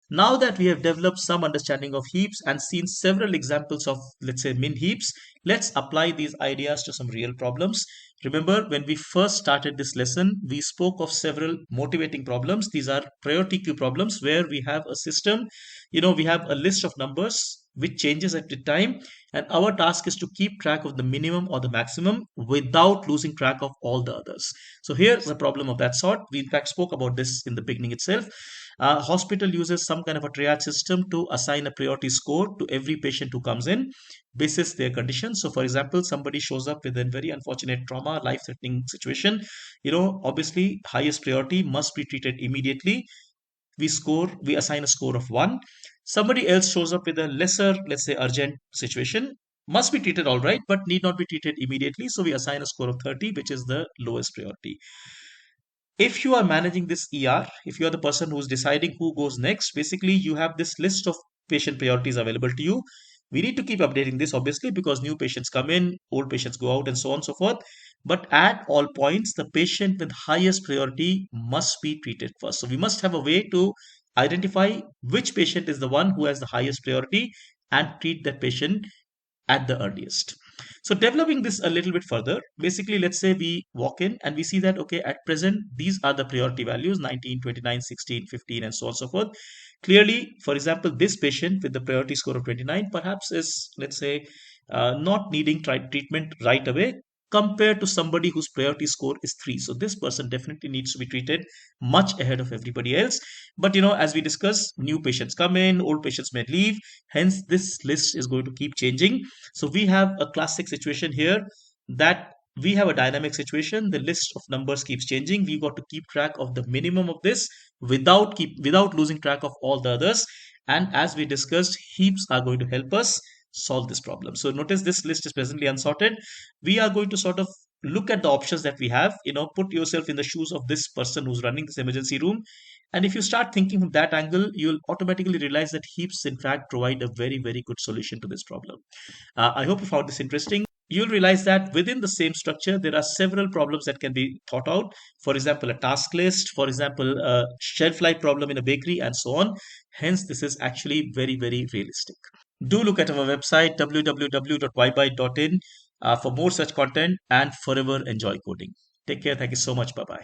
Now that we have developed some understanding of heaps and seen several examples of, let's say, min heaps, let's apply these ideas to some real problems. Remember, when we first started this lesson, we spoke of several motivating problems. These are priority queue problems where we have a system, we have a list of numbers which changes at the time, and our task is to keep track of the minimum or the maximum without losing track of all the others. So here's a problem of that sort. We in fact spoke about this in the beginning itself. Hospital uses some kind of a triage system to assign a priority score to every patient who comes in basis their condition. So for example, somebody shows up with a very unfortunate trauma, life-threatening situation, obviously highest priority must be treated immediately. We assign a score of 1. Somebody else shows up with a lesser, let's say, urgent situation, must be treated all right, but need not be treated immediately, so we assign a score of 30, which is the lowest priority. If you are managing this if you are the person who's deciding who goes next, basically you have this list of patient priorities available to you. We need to keep updating this, obviously, because new patients come in, old patients go out, and so on and so forth. But at all points, the patient with highest priority must be treated first. So we must have a way to identify which patient is the one who has the highest priority and treat that patient at the earliest. So developing this a little bit further, basically, let's say we walk in and we see that, okay, at present, these are the priority values, 19, 29, 16, 15, and so on and so forth. Clearly, for example, this patient with the priority score of 29 perhaps is, let's say, not needing treatment right away compared to somebody whose priority score is 3. So this person definitely needs to be treated much ahead of everybody else. But as we discussed, new patients come in, old patients may leave. Hence, this list is going to keep changing. So we have a classic situation here that we have a dynamic situation. The list of numbers keeps changing. We got to keep track of the minimum of this without losing track of all the others. And as we discussed, heaps are going to help us solve this problem. So notice this list is presently unsorted. We are going to sort of look at the options that we have. Put yourself in the shoes of this person who's running this emergency room. And if you start thinking from that angle, you'll automatically realize that heaps, in fact, provide a very, very good solution to this problem. I hope you found this interesting. You'll realize that within the same structure, there are several problems that can be thought out. For example, a task list, for example, a shelf life problem in a bakery, and so on. Hence, this is actually very, very realistic. Do look at our website, www.ybyte.in, for more such content and forever enjoy coding. Take care. Thank you so much. Bye bye.